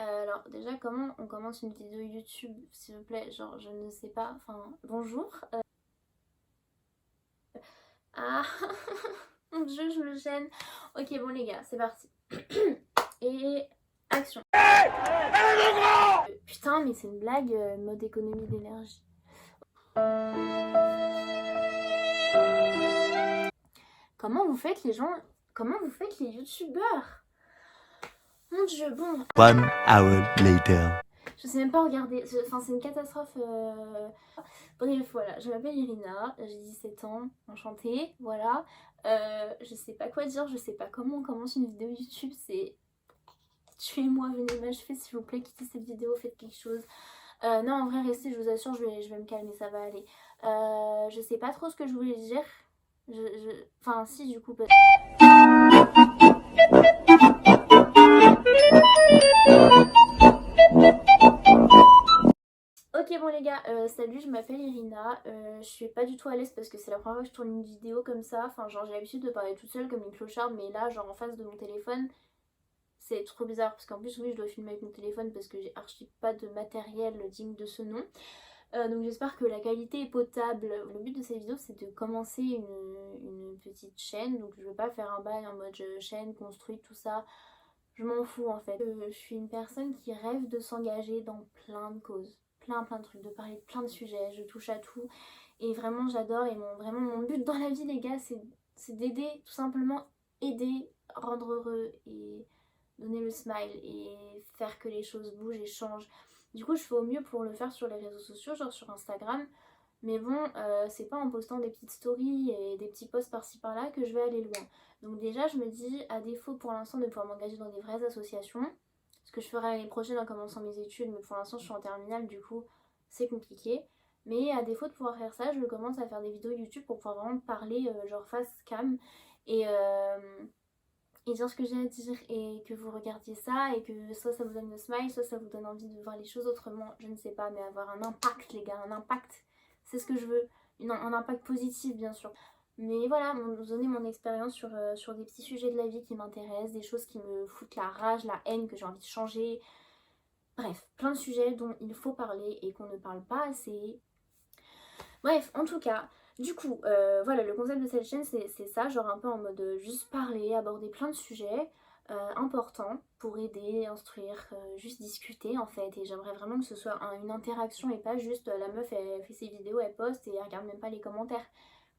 Alors déjà, comment on commence une vidéo YouTube, s'il vous plaît? Genre, je ne sais pas. Enfin, bonjour. Ah, mon Dieu, je me gêne. Ok, bon les gars, c'est parti. Et action. Putain, mais c'est une blague, mode économie d'énergie. Comment vous faites les gens? Comment vous faites les youtubeurs? Mon Dieu, bon. 1 hour later. Je sais même pas regarder. Enfin, c'est une catastrophe. Bref, voilà. Je m'appelle Irina, j'ai 17 ans, enchantée, voilà. Je sais pas quoi dire, je sais pas comment on commence une vidéo YouTube. C'est tuez-moi, venez m'achever s'il vous plaît, quittez cette vidéo, faites quelque chose. Non, en vrai, restez, je vous assure, je vais me calmer, ça va aller. Je sais pas trop ce que je voulais dire. Enfin, si, du coup, peut-être. Ok bon les gars, salut, je m'appelle Irina, je suis pas du tout à l'aise parce que c'est la première fois que je tourne une vidéo comme ça, enfin genre j'ai l'habitude de parler toute seule comme une clocharde, mais là genre en face de mon téléphone c'est trop bizarre parce qu'en plus oui je dois filmer avec mon téléphone parce que j'ai archi pas de matériel digne de ce nom. Donc j'espère que la qualité est potable. Le but de cette vidéo c'est de commencer une petite chaîne, donc je veux pas faire un bail en mode chaîne construite tout ça, je m'en fous en fait. Je suis une personne qui rêve de s'engager dans plein de causes, plein de trucs, de parler de plein de sujets, je touche à tout et vraiment j'adore et vraiment mon but dans la vie les gars c'est d'aider, tout simplement aider, rendre heureux et donner le smile et faire que les choses bougent et changent. Du coup je fais au mieux pour le faire sur les réseaux sociaux, genre sur Instagram, mais bon, c'est pas en postant des petites stories et des petits posts par-ci par-là que je vais aller loin. Donc déjà, je me dis, à défaut pour l'instant de pouvoir m'engager dans des vraies associations, ce que je ferai l'année prochaine en commençant mes études, mais pour l'instant je suis en terminale, du coup c'est compliqué. Mais à défaut de pouvoir faire ça, je commence à faire des vidéos YouTube pour pouvoir vraiment parler genre face cam et, euh, et dire ce que j'ai à dire et que vous regardiez ça et que soit ça vous donne le smile, soit ça vous donne envie de voir les choses autrement, je ne sais pas, mais avoir un impact les gars, un impact, c'est ce que je veux, un impact positif bien sûr. Mais voilà, vous donner mon expérience sur des petits sujets de la vie qui m'intéressent, des choses qui me foutent la rage, la haine, que j'ai envie de changer. Bref, plein de sujets dont il faut parler et qu'on ne parle pas assez. Bref, en tout cas, du coup, voilà, le concept de cette chaîne, c'est ça, genre un peu en mode juste parler, aborder plein de sujets importants pour aider, instruire, juste discuter en fait. Et j'aimerais vraiment que ce soit une interaction et pas juste la meuf, elle fait ses vidéos, elle poste et elle regarde même pas les commentaires.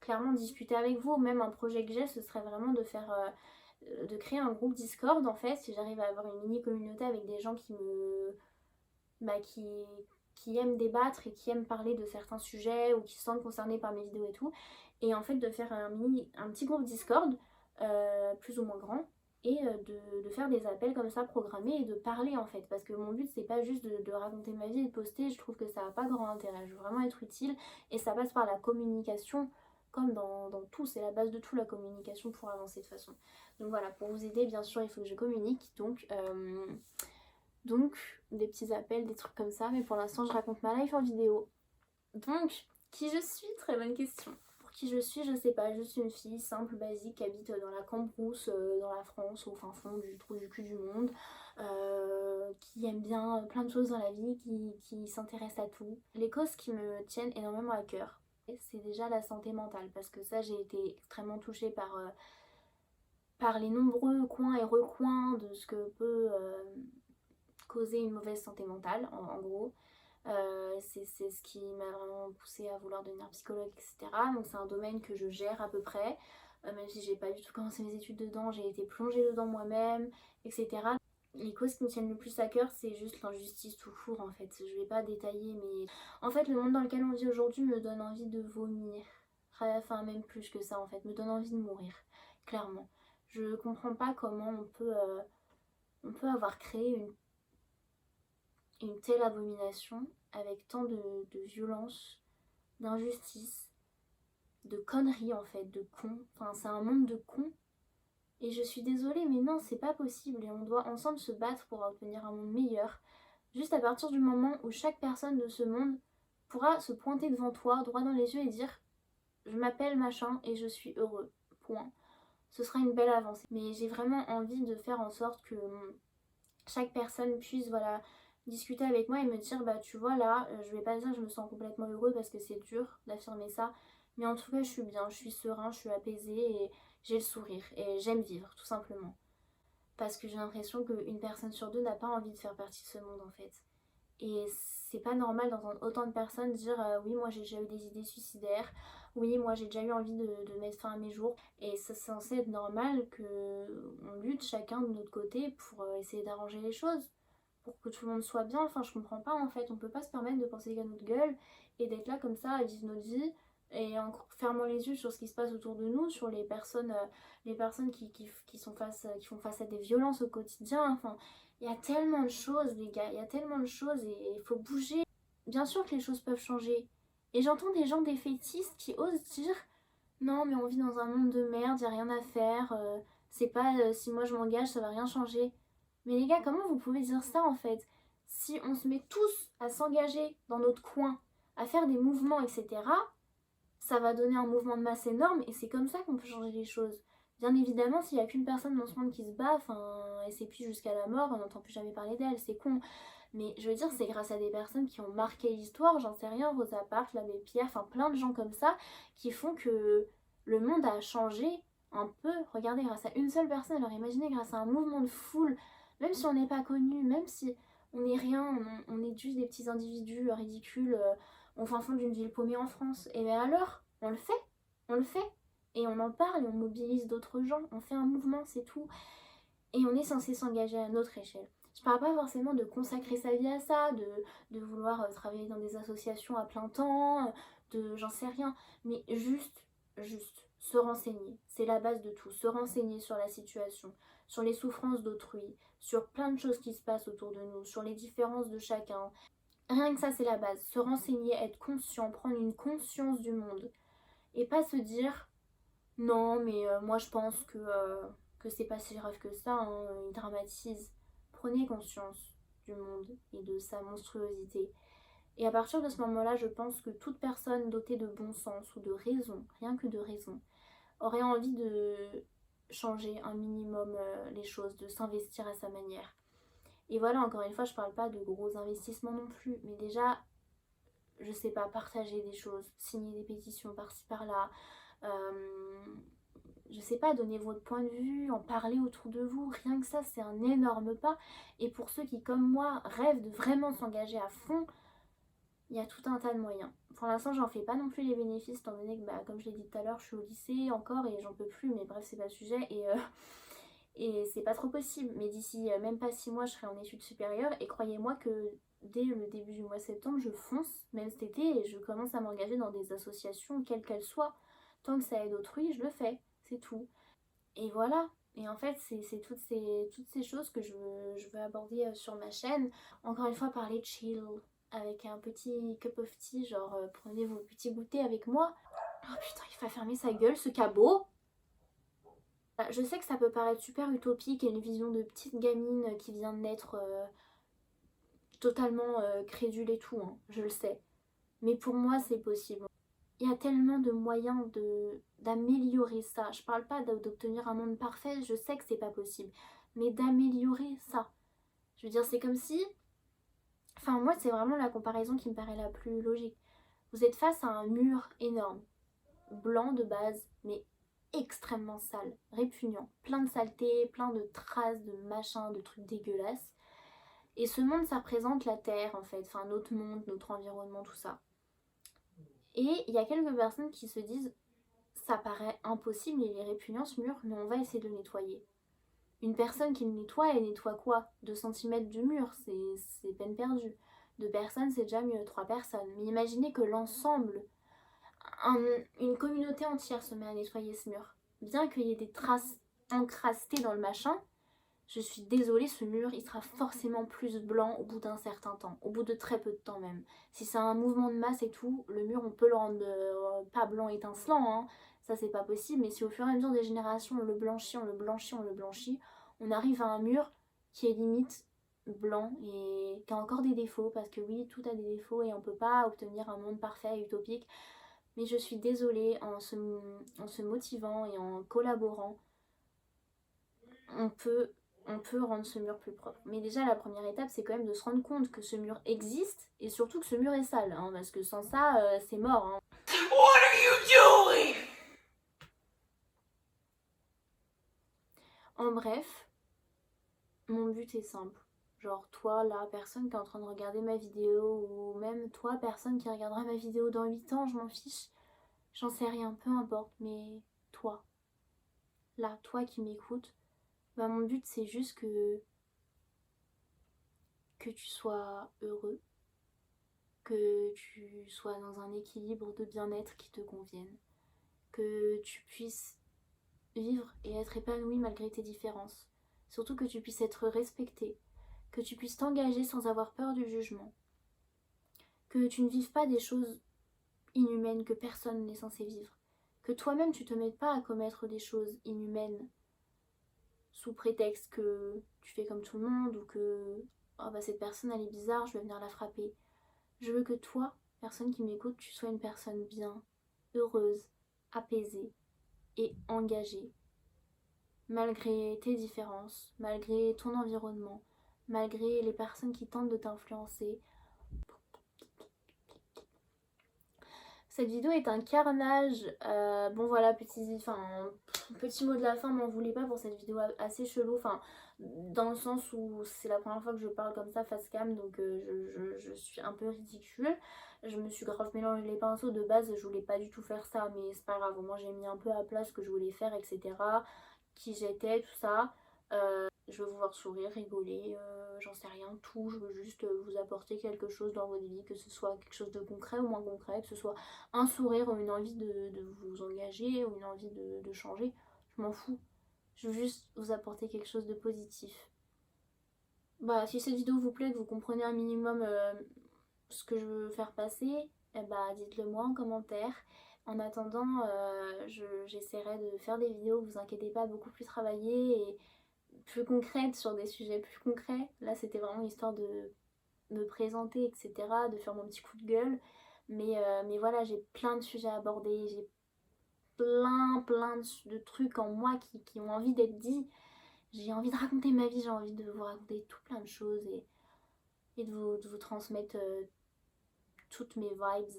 Clairement, discuter avec vous, même un projet que j'ai, ce serait vraiment de faire... de créer un groupe Discord en fait, si j'arrive à avoir une mini communauté avec des gens qui me bah, qui aiment débattre et qui aiment parler de certains sujets ou qui se sentent concernés par mes vidéos et tout. Et en fait de faire un petit groupe Discord, plus ou moins grand, et de faire des appels comme ça programmés et de parler en fait. Parce que mon but c'est pas juste de raconter ma vie et de poster, je trouve que ça n'a pas grand intérêt. Je veux vraiment être utile et ça passe par la communication. Comme dans tout, c'est la base de tout la communication pour avancer de toute façon. Donc voilà, pour vous aider, bien sûr, il faut que je communique. Donc, des petits appels, des trucs comme ça, mais pour l'instant, je raconte ma life en vidéo. Donc, qui je suis? Très bonne question. Pour qui je suis, je sais pas, je suis une fille simple, basique, qui habite dans la Cambrousse, dans la France, au fin fond du trou du cul du monde, qui aime bien plein de choses dans la vie, qui s'intéresse à tout. Les causes qui me tiennent énormément à cœur, c'est déjà la santé mentale, parce que ça, j'ai été extrêmement touchée par les nombreux coins et recoins de ce que peut causer une mauvaise santé mentale, en gros. C'est ce qui m'a vraiment poussée à vouloir devenir psychologue, etc. Donc c'est un domaine que je gère à peu près, même si j'ai pas du tout commencé mes études dedans, j'ai été plongée dedans moi-même, etc. Les causes qui me tiennent le plus à cœur, c'est juste l'injustice tout court en fait. Je vais pas détailler, mais en fait, le monde dans lequel on vit aujourd'hui me donne envie de vomir. Enfin, même plus que ça en fait, me donne envie de mourir, clairement. Je comprends pas comment on peut avoir créé une telle abomination avec tant de violence, d'injustice, de conneries en fait, de cons. Enfin, c'est un monde de cons. Et je suis désolée, mais non, c'est pas possible. Et on doit ensemble se battre pour obtenir un monde meilleur. Juste à partir du moment où chaque personne de ce monde pourra se pointer devant toi, droit dans les yeux, et dire je m'appelle machin et je suis heureux. Point. Ce sera une belle avancée. Mais j'ai vraiment envie de faire en sorte que chaque personne puisse voilà discuter avec moi et me dire bah tu vois là, je vais pas dire que je me sens complètement heureux parce que c'est dur d'affirmer ça, mais en tout cas je suis bien, je suis serein, je suis apaisée et j'ai le sourire et j'aime vivre tout simplement. Parce que j'ai l'impression qu'une personne sur deux n'a pas envie de faire partie de ce monde en fait. Et c'est pas normal d'entendre autant de personnes dire oui moi j'ai déjà eu des idées suicidaires, oui moi j'ai déjà eu envie de mettre fin à mes jours. Et c'est censé être normal qu'on lutte chacun de notre côté pour essayer d'arranger les choses, pour que tout le monde soit bien. Enfin je comprends pas en fait, on peut pas se permettre de penser qu'à notre gueule et d'être là comme ça à vivre notre vie et en fermant les yeux sur ce qui se passe autour de nous, sur les personnes qui font face à des violences au quotidien. Enfin, il y a tellement de choses, les gars, il y a tellement de choses et il faut bouger. Bien sûr que les choses peuvent changer. Et j'entends des gens défaitistes qui osent dire non, mais on vit dans un monde de merde, y a rien à faire, c'est pas si moi je m'engage, ça va rien changer. Mais les gars, comment vous pouvez dire ça en fait? Si on se met tous à s'engager dans notre coin, à faire des mouvements, etc., ça va donner un mouvement de masse énorme et c'est comme ça qu'on peut changer les choses. Bien évidemment, s'il n'y a qu'une personne dans ce monde qui se bat, elle s'épuise jusqu'à la mort, on n'entend plus jamais parler d'elle, c'est con. Mais je veux dire, c'est grâce à des personnes qui ont marqué l'histoire, j'en sais rien, Rosa Parks, l'abbé Pierre, enfin plein de gens comme ça, qui font que le monde a changé un peu. Regardez, grâce à une seule personne, alors imaginez grâce à un mouvement de foule, même si on n'est pas connu, même si on n'est rien, on est juste des petits individus ridicules au fin fond d'une ville paumée en France. Et bien alors, on le fait. Et on en parle et on mobilise d'autres gens, on fait un mouvement, c'est tout. Et on est censé s'engager à notre échelle. Je parle pas forcément de consacrer sa vie à ça, de vouloir travailler dans des associations à plein temps, j'en sais rien, mais juste, se renseigner. C'est la base de tout, se renseigner sur la situation, sur les souffrances d'autrui, sur plein de choses qui se passent autour de nous, sur les différences de chacun. Rien que ça, c'est la base. Se renseigner, être conscient, prendre une conscience du monde. Et pas se dire non, mais moi je pense que c'est pas si grave que ça, hein, il dramatise. Prenez conscience du monde et de sa monstruosité. Et à partir de ce moment-là, je pense que toute personne dotée de bon sens ou de raison, rien que de raison, aurait envie de changer un minimum les choses, de s'investir à sa manière. Et voilà, encore une fois, je parle pas de gros investissements non plus, mais déjà, je sais pas, partager des choses, signer des pétitions par-ci par-là, euh, je sais pas, donner votre point de vue, en parler autour de vous, rien que ça, c'est un énorme pas. Et pour ceux qui, comme moi, rêvent de vraiment s'engager à fond, il y a tout un tas de moyens. Pour l'instant, j'en fais pas non plus les bénéfices, étant donné que, bah, comme je l'ai dit tout à l'heure, je suis au lycée encore et j'en peux plus, mais bref, c'est pas le sujet. Et c'est pas trop possible. Mais d'ici même pas 6 mois, je serai en études supérieures. Et croyez-moi que dès le début du mois de septembre, je fonce, même cet été, et je commence à m'engager dans des associations, quelles qu'elles soient. Tant que ça aide autrui, je le fais. C'est tout. Et voilà. Et en fait, c'est toutes ces choses que je veux aborder sur ma chaîne. Encore une fois, parler chill, avec un petit cup of tea, genre prenez vos petits goûters avec moi. Oh putain, il faut fermer sa gueule, ce cabot. Je sais que ça peut paraître super utopique et une vision de petite gamine qui vient de naître totalement crédule et tout, hein, je le sais. Mais pour moi, c'est possible. Il y a tellement de moyens d'améliorer ça. Je parle pas d'obtenir un monde parfait, je sais que c'est pas possible. Mais d'améliorer ça. Je veux dire, c'est comme si... Enfin, moi, c'est vraiment la comparaison qui me paraît la plus logique. Vous êtes face à un mur énorme, blanc de base, mais extrêmement sale, répugnant, plein de saleté, plein de traces, de machins, de trucs dégueulasses. Et ce monde, ça représente la Terre, en fait, enfin notre monde, notre environnement, tout ça. Et il y a quelques personnes qui se disent, ça paraît impossible, il est répugnant ce mur, mais on va essayer de le nettoyer. Une personne qui le nettoie, elle nettoie quoi? 2 cm du mur, c'est peine perdue. 2 personnes, c'est déjà mieux, 3 personnes. Mais imaginez que l'ensemble, une communauté entière se met à nettoyer ce mur. Bien qu'il y ait des traces encrastées dans le machin, je suis désolée, ce mur, il sera forcément plus blanc au bout d'un certain temps, au bout de très peu de temps même. Si c'est un mouvement de masse et tout, le mur, on peut le rendre pas blanc étincelant, hein. Ça, c'est pas possible, mais si au fur et à mesure des générations, on le blanchit, on le blanchit, on le blanchit, on arrive à un mur qui est limite blanc et qui a encore des défauts, parce que oui, tout a des défauts et on peut pas obtenir un monde parfait et utopique. Mais je suis désolée, en se motivant et en collaborant, on peut on peut rendre ce mur plus propre. Mais déjà, la première étape, c'est quand même de se rendre compte que ce mur existe et surtout que ce mur est sale, hein, parce que sans ça, c'est mort. Hein. What are you doing? En bref, mon but est simple. Genre toi, là, personne qui est en train de regarder ma vidéo, ou même toi, personne qui regardera ma vidéo dans 8 ans, je m'en fiche. J'en sais rien, peu importe, mais toi, là, toi qui m'écoutes, bah mon but c'est juste que tu sois heureux, que tu sois dans un équilibre de bien-être qui te convienne, que tu puisses vivre et être épanoui malgré tes différences, surtout que tu puisses être respecté, que tu puisses t'engager sans avoir peur du jugement, que tu ne vives pas des choses inhumaines que personne n'est censé vivre, que toi-même tu te mettes pas à commettre des choses inhumaines sous prétexte que tu fais comme tout le monde ou que oh bah cette personne elle est bizarre, je vais venir la frapper. Je veux que toi, personne qui m'écoute, tu sois une personne bien, heureuse, apaisée et engagée, malgré tes différences, malgré ton environnement, malgré les personnes qui tentent de t'influencer. Cette vidéo est un carnage. Bon voilà, petit mot de la fin, m'en voulez pas pour cette vidéo assez chelou. Enfin, dans le sens où c'est la première fois que je parle comme ça face cam, donc je suis un peu ridicule. Je me suis grave mélangé les pinceaux de base, je voulais pas du tout faire ça, mais c'est pas grave. Moi j'ai mis un peu à plat ce que je voulais faire, etc. Qui j'étais, tout ça. Je veux vous voir sourire, rigoler, j'en sais rien, tout. Je veux juste vous apporter quelque chose dans votre vie, que ce soit quelque chose de concret ou moins concret, que ce soit un sourire ou une envie de vous engager ou une envie de changer. Je m'en fous. Je veux juste vous apporter quelque chose de positif. Bah, si cette vidéo vous plaît, que vous comprenez un minimum ce que je veux faire passer, eh bah, dites-le moi en commentaire. En attendant, j'essaierai de faire des vidéos, vous inquiétez pas, beaucoup plus travaillées et plus concrètes sur des sujets plus concrets. Là, c'était vraiment histoire de me présenter, etc., de faire mon petit coup de gueule. Mais voilà, j'ai plein de sujets à aborder, j'ai plein de trucs en moi qui ont envie d'être dits. J'ai envie de raconter ma vie, j'ai envie de vous raconter tout plein de choses et de vous transmettre toutes mes vibes.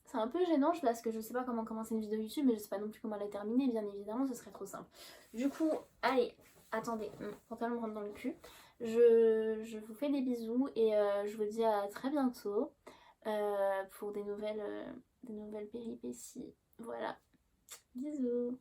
C'est un peu gênant parce que je sais pas comment commencer une vidéo YouTube, mais je sais pas non plus comment la terminer, bien évidemment, ce serait trop simple. Du coup, allez, attendez, pour pas me rendre dans le cul. Je vous fais des bisous et je vous dis à très bientôt pour des nouvelles péripéties. Voilà, bisous.